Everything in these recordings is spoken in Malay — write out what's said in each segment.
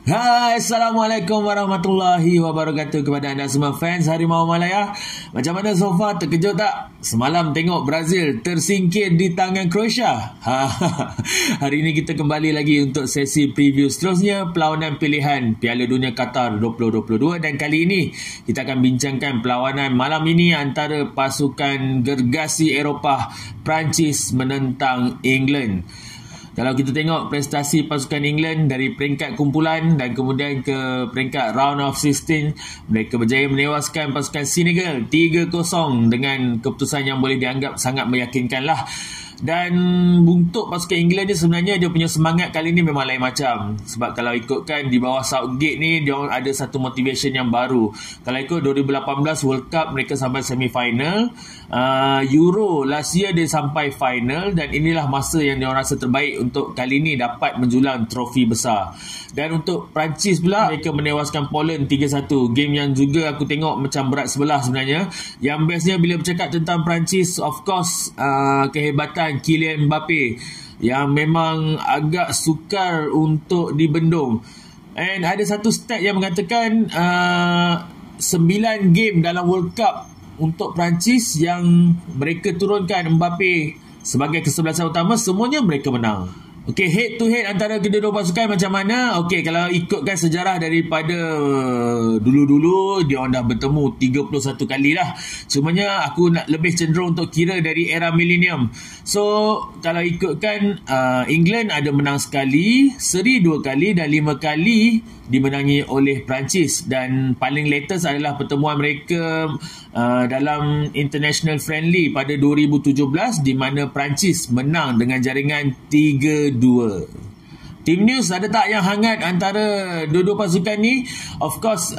Hai, Assalamualaikum warahmatullahi wabarakatuh kepada anda semua fans Harimau Malaya. Macam mana so far? Terkejut tak? Semalam tengok Brazil tersingkir di tangan Croatia. Hari ini kita kembali lagi untuk sesi preview seterusnya perlawanan pilihan Piala Dunia Qatar 2022, dan kali ini kita akan bincangkan perlawanan malam ini antara pasukan gergasi Eropah Perancis menentang England. Kalau kita tengok prestasi pasukan England dari peringkat kumpulan dan kemudian ke peringkat round of 16, mereka berjaya menewaskan pasukan Senegal 3-0 dengan keputusan yang boleh dianggap sangat meyakinkan lah. Dan untuk pasukan England ni sebenarnya dia punya semangat kali ni memang lain macam. Sebab kalau ikutkan di bawah Southgate ni, dia ada satu motivation yang baru. Kalau ikut 2018 World Cup mereka sampai semi-final, Euro last year dia sampai final, dan inilah masa yang dia rasa terbaik untuk kali ni dapat menjulang trofi besar. Dan untuk Perancis pula, mereka menewaskan Poland 3-1, game yang juga aku tengok macam berat sebelah sebenarnya. Yang bestnya bila bercakap tentang Perancis, of course kehebatan Kylian Mbappe yang memang agak sukar untuk dibendung. And ada satu stat yang mengatakan 9 game dalam World Cup untuk Perancis yang mereka turunkan Mbappe sebagai kesebelasan utama, semuanya mereka menang. Okey, head to head antara kedua-dua pasukan macam mana? Okey, kalau ikutkan sejarah daripada dulu-dulu, dia orang dah bertemu 31 kali lah. Cumanya aku nak lebih cenderung untuk kira dari era millennium. So, kalau ikutkan England ada menang sekali, seri 2 kali dan 5 kali dimenangi oleh Perancis. Dan paling latest adalah pertemuan mereka dalam international friendly pada 2017 di mana Perancis menang dengan jaringan 3-2. Team news ada tak yang hangat antara dua-dua pasukan ni? Of course,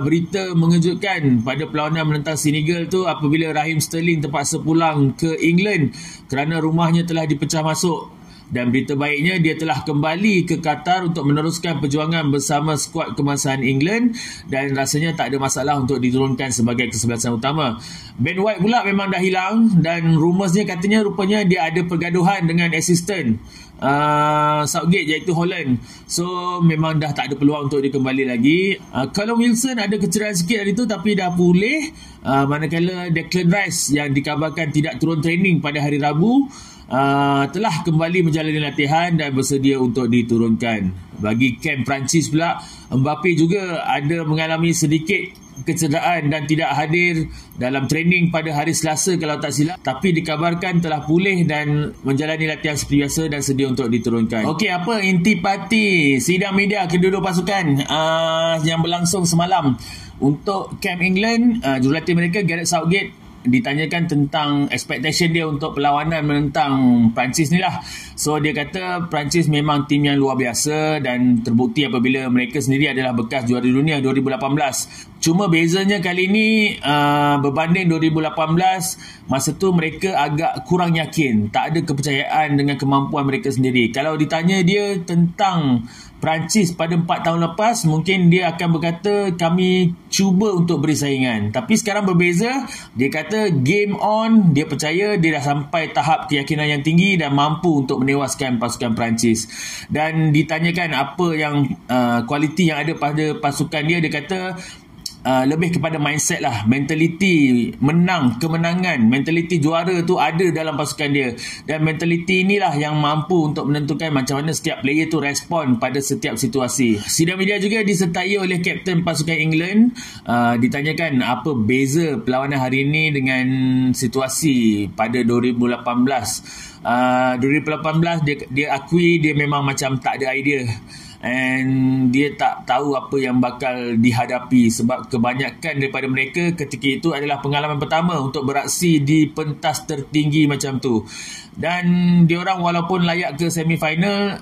berita mengejutkan pada perlawanan menentang Senegal tu apabila Raheem Sterling terpaksa pulang ke England kerana rumahnya telah dipecah masuk. Dan berita baiknya, dia telah kembali ke Qatar untuk meneruskan perjuangan bersama skuad kebangsaan England, dan rasanya tak ada masalah untuk diturunkan sebagai kesebelasan utama. Ben White pula memang dah hilang, dan rumorsnya katanya rupanya dia ada pergaduhan dengan assistant Southgate iaitu Holland. So memang dah tak ada peluang untuk dia kembali lagi. Callum Wilson ada kecederaan sikit hari tu tapi dah pulih, manakala Declan Rice yang dikabarkan tidak turun training pada hari Rabu telah kembali menjalani latihan dan bersedia untuk diturunkan. Bagi kamp Perancis pula, Mbappe juga ada mengalami sedikit kecederaan dan tidak hadir dalam training pada hari Selasa kalau tak silap, tapi dikabarkan telah pulih dan menjalani latihan seperti biasa dan sedia untuk diturunkan. Okey, apa intipati sidang media kedua-dua pasukan yang berlangsung semalam? Untuk kamp England, jurulatih mereka Gareth Southgate ditanyakan tentang expectation dia untuk perlawanan menentang Perancis ni lah. So dia kata Perancis memang tim yang luar biasa dan terbukti apabila mereka sendiri adalah bekas juara dunia 2018. Cuma bezanya kali ni berbanding 2018, masa tu mereka agak kurang yakin, tak ada kepercayaan dengan kemampuan mereka sendiri. Kalau ditanya dia tentang Perancis pada 4 tahun lepas, mungkin dia akan berkata kami cuba untuk beri saingan. Tapi sekarang berbeza, dia kata game on, dia percaya dia dah sampai tahap keyakinan yang tinggi dan mampu untuk menewaskan pasukan Perancis. Dan ditanyakan apa yang kualiti yang ada pada pasukan dia, dia kata lebih kepada mindset lah, mentaliti menang, kemenangan, mentaliti juara tu ada dalam pasukan dia, dan mentaliti inilah yang mampu untuk menentukan macam mana setiap player tu respon pada setiap situasi. Sidang media juga disertai oleh kapten pasukan England. Ditanyakan apa beza perlawanan hari ini dengan situasi pada 2018. 2018 dia akui dia memang macam tak ada idea, and dia tak tahu apa yang bakal dihadapi sebab kebanyakan daripada mereka ketika itu adalah pengalaman pertama untuk beraksi di pentas tertinggi macam tu. Dan diorang walaupun layak ke semi-final,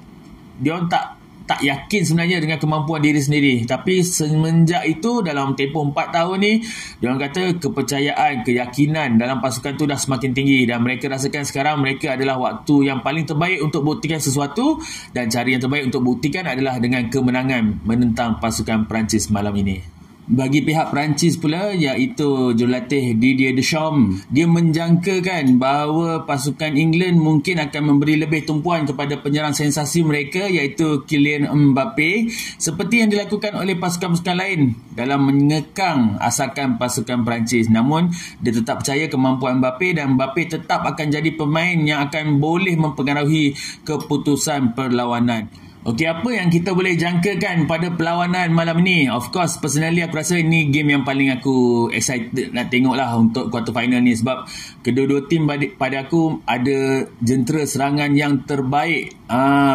diorang tak yakin sebenarnya dengan kemampuan diri sendiri. Tapi semenjak itu dalam tempoh 4 tahun ni, diorang kata kepercayaan, keyakinan dalam pasukan tu dah semakin tinggi, dan mereka rasakan sekarang mereka adalah waktu yang paling terbaik untuk buktikan sesuatu, dan cara yang terbaik untuk buktikan adalah dengan kemenangan menentang pasukan Perancis malam ini. Bagi pihak Perancis pula, iaitu jurulatih Didier Deschamps, dia menjangkakan bahawa pasukan England mungkin akan memberi lebih tumpuan kepada penyerang sensasi mereka iaitu Kylian Mbappe, seperti yang dilakukan oleh pasukan-pasukan lain dalam mengekang asakan pasukan Perancis. Namun dia tetap percaya kemampuan Mbappe dan Mbappe tetap akan jadi pemain yang akan boleh mempengaruhi keputusan perlawanan. Okey, apa yang kita boleh jangkakan pada perlawanan malam ni? Of course, personally aku rasa ini game yang paling aku excited nak tengok lah untuk quarter final ni, sebab kedua-dua tim pada aku ada jentera serangan yang terbaik.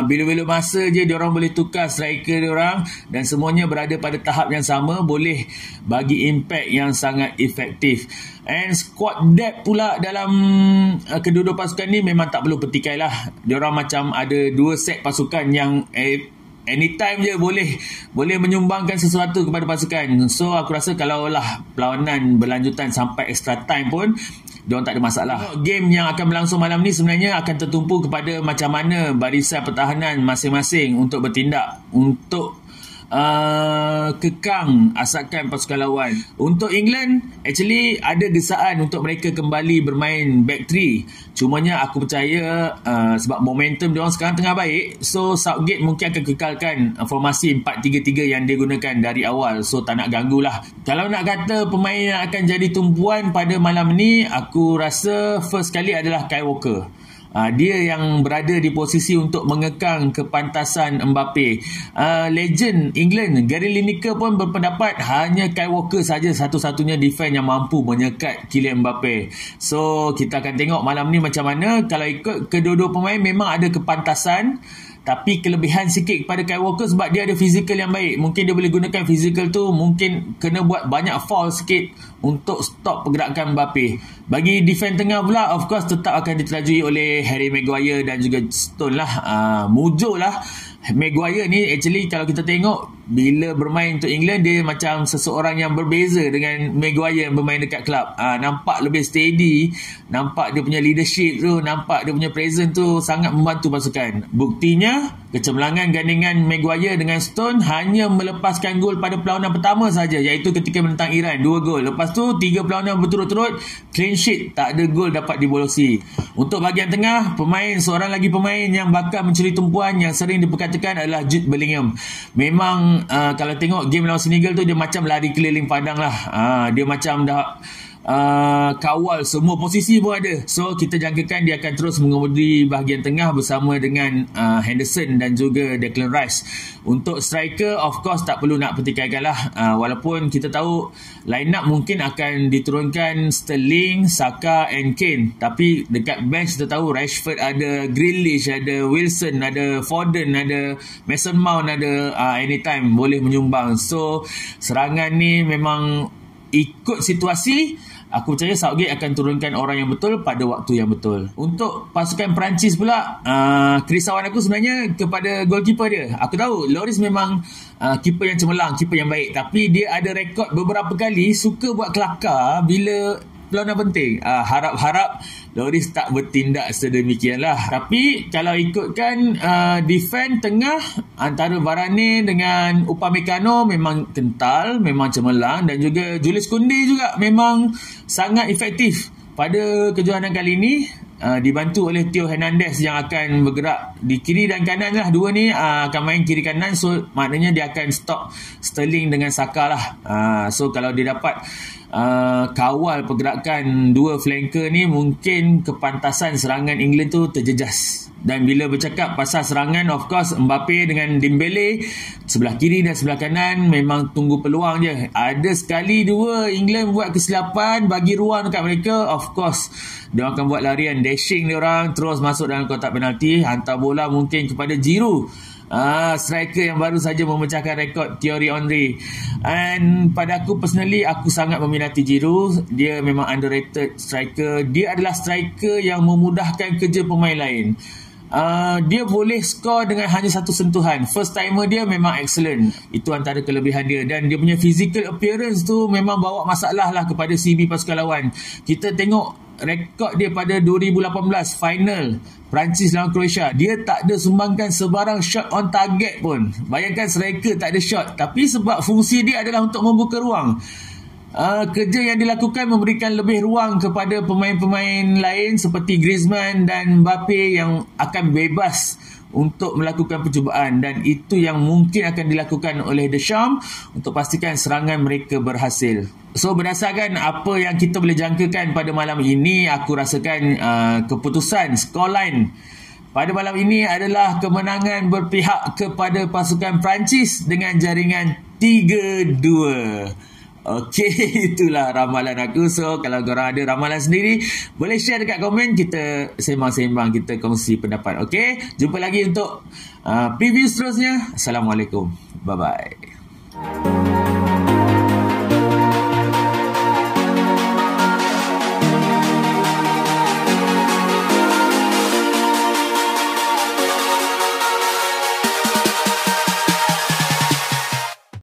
Bila-bila masa je diorang boleh tukar striker diorang dan semuanya berada pada tahap yang sama, boleh bagi impact yang sangat efektif. And squad depth pula dalam kedua-dua pasukan ni memang tak perlu petikai lah. Diorang macam ada dua set pasukan yang anytime je boleh menyumbangkan sesuatu kepada pasukan. So aku rasa kalau lah perlawanan berlanjutan sampai extra time pun diorang tak ada masalah. Game yang akan berlangsung malam ni sebenarnya akan tertumpu kepada macam mana barisan pertahanan masing-masing untuk bertindak untuk kekang asakan pasukan lawan. Untuk England, actually ada desaan untuk mereka kembali bermain back 3. Cumanya aku percaya sebab momentum diorang sekarang tengah baik, so Southgate mungkin akan kekalkan formasi 4-3-3 yang dia gunakan dari awal. So tak nak ganggu lah. Kalau nak kata pemain yang akan jadi tumpuan pada malam ni, aku rasa first kali adalah Kyle Walker. Dia yang berada di posisi untuk mengekang kepantasan Mbappe. Legend England Gary Lineker pun berpendapat hanya Kyle Walker saja satu-satunya defense yang mampu menyekat Kylian Mbappe. So kita akan tengok malam ni macam mana. Kalau ikut kedua-dua pemain memang ada kepantasan, tapi kelebihan sikit kepada Kyle Walker sebab dia ada fizikal yang baik. Mungkin dia boleh gunakan fizikal tu, mungkin kena buat banyak foul sikit untuk stop pergerakan Mbappe. Bagi defense tengah pula, of course tetap akan diterajui oleh Harry Maguire dan juga Stone lah. Mujur lah. Maguire ni actually kalau kita tengok bila bermain untuk England, dia macam seseorang yang berbeza dengan Maguire yang bermain dekat klub. Nampak lebih steady, nampak dia punya leadership tu, nampak dia punya presence tu sangat membantu pasukan. Buktinya kecemerlangan gandingan Maguire dengan Stone hanya melepaskan gol pada perlawanan pertama saja, iaitu ketika menentang Iran, 2 gol. Lepas tu 3 perlawanan berturut-turut clean sheet, tak ada gol dapat dibolosi. Untuk bahagian tengah, seorang lagi pemain yang bakal mencuri tumpuan yang sering diperkatakan adalah Jude Bellingham. Memang kalau tengok game lawan Senegal tu, dia macam lari keliling padang lah. Dia macam dah kawal semua posisi pun ada. So kita jangkakan dia akan terus mengemudi bahagian tengah bersama dengan Henderson dan juga Declan Rice. Untuk striker, of course tak perlu nak pertikaikan lah. Walaupun kita tahu line up mungkin akan diturunkan Sterling, Saka and Kane, tapi dekat bench kita tahu Rashford ada, Grealish ada, Wilson ada, Foden ada, Mason Mount ada, anytime boleh menyumbang. So serangan ni memang ikut situasi. Aku percaya Southgate akan turunkan orang yang betul pada waktu yang betul. Untuk pasukan Perancis pula, kerisauan aku sebenarnya kepada goalkeeper dia. Aku tahu Lloris memang keeper yang cemerlang, keeper yang baik, tapi dia ada rekod beberapa kali suka buat kelakar bila perlawanan penting. Harap-harap Lloris tak bertindak sedemikian lah. Tapi kalau ikutkan defense tengah antara Varane dengan Upamecano memang kental, memang cemerlang, dan juga Julius Koundé juga memang sangat efektif pada kejohanan kali ini. Dibantu oleh Theo Hernandez yang akan bergerak di kiri dan kanan lah. Dua ni akan main kiri kanan, so maknanya dia akan stop Sterling dengan Saka lah. So kalau dia dapat kawal pergerakan dua flanker ni, mungkin kepantasan serangan England tu terjejas. Dan bila bercakap pasal serangan, of course Mbappe dengan Dembele sebelah kiri dan sebelah kanan memang tunggu peluang je. Ada sekali dua England buat kesilapan, bagi ruang dekat mereka, of course dia akan buat larian dashing dia orang terus masuk dalam kotak penalti, hantar bola mungkin kepada Giroud, striker yang baru saja memecahkan rekod Thierry Henry. And pada aku personally, aku sangat meminati Giroud. Dia memang underrated striker. Dia adalah striker yang memudahkan kerja pemain lain. Dia boleh skor dengan hanya satu sentuhan. First timer dia memang excellent. Itu antara kelebihan dia. Dan dia punya physical appearance tu memang bawa masalah lah kepada CB pasukan lawan. Kita tengok rekod dia pada 2018 final Perancis lawan Croatia, dia tak ada sumbangkan sebarang shot on target pun. Bayangkan striker tak ada shot, tapi sebab fungsi dia adalah untuk membuka ruang. Kerja yang dilakukan memberikan lebih ruang kepada pemain-pemain lain seperti Griezmann dan Mbappe yang akan bebas untuk melakukan percubaan, dan itu yang mungkin akan dilakukan oleh Deschamps untuk pastikan serangan mereka berhasil. So berdasarkan apa yang kita boleh jangkakan pada malam ini, aku rasakan keputusan scoreline pada malam ini adalah kemenangan berpihak kepada pasukan Perancis dengan jaringan 3-2. Okey, itulah ramalan aku. So, kalau korang ada ramalan sendiri, boleh share dekat komen. Kita sembang-sembang, kita kongsi pendapat. Okey, jumpa lagi untuk preview seterusnya. Assalamualaikum. Bye-bye.